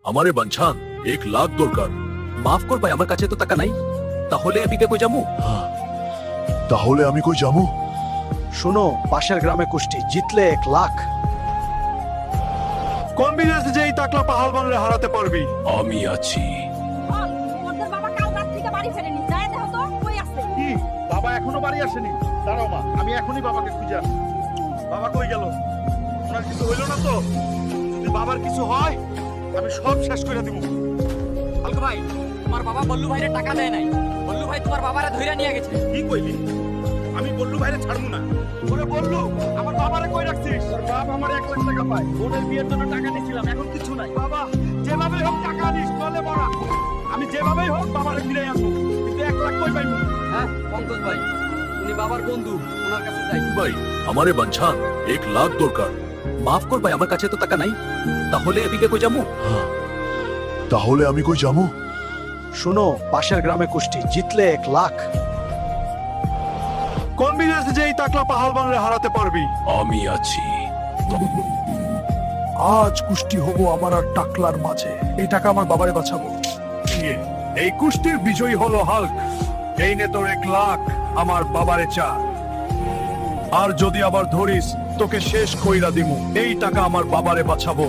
আমারে বাঞ্ছান 1 লাখ দরকার। মাফ কর ভাই, আমার কাছে তো টাকা নাই। তাহলে বিকে কই যামু? তাহলে আমি কই যাবো? শোনো, পাশের গ্রামে কুস্তি জিতলে 1 লাখ। কোন বিদেশে যেই টাকলা পাহালবানরে হারাতে পারবি? আমি আছি। বল, তোদের বাবা কাল রাত থেকে বাড়ি ফেরেনি। যায় দেখো তো কই আছে। কি বাবা এখনো বাড়ি আসেনি? দাঁড়াও মা, আমি এখনই বাবাকে খুঁজে আসি। বাবা কই গেল? ওনার কিছু হইল না তো? যদি বাবার কিছু হয় আমি সব শেষ করে দিব। হালকা ভাই, তোমার বাবা বল্লু ভাইরে টাকা দেয় নাই। বল্লু ভাই তোমার বাবারে ধইরা নিয়ে গেছে। কি কইলি? আমি বল্লু ভাইরে ছাড়বো না। ওরে বল্লু, আমার বাবারে কই রাখছিস? তোর বাপ আমার 1 লাখ টাকা পায়। বোনের বিয়ের জন্য টাকা নিয়েছিলাম, এখন কিছু নাই। বাবা যেভাবে হোক টাকা আনিস, বলে বড়া। আমি যেভাবেই হোক বাবারে ফিরে আনবো, কিন্তু 1 লাখ কই পাইবো? হ্যাঁ পঙ্কজ ভাই, উনি বাবার বন্ধু, ওনার কাছে যাই। ভাই আমারে বাঞ্ছান 1 লাখ দরকার। মাফ কর ভাই, আমার কাছে তো টাকা নাই। তাহলে বিকে কই যামু? তাহলে আমি কই যাবো? শোনো, পাশের গ্রামে কুস্তি জিতলে 1 লাখ। কোন বিদেশে যেই টাকলা পাহালবানরে হারাতে পারবি? আমি আছি। আজ কুষ্টি হব আমার আর টাকলার মাঝে। এই টাকা আমার বাবারে বাঁচাবো। এই কুষ্টির বিজয়ী হলো হাল্ক। এই নে তোর 1 লাখ, আমার বাবারে চা। আর যদি আবার ধরিস তোকে শেষ কইরা দিমু। এই টাকা আমার বাবারে বাঁচাবো।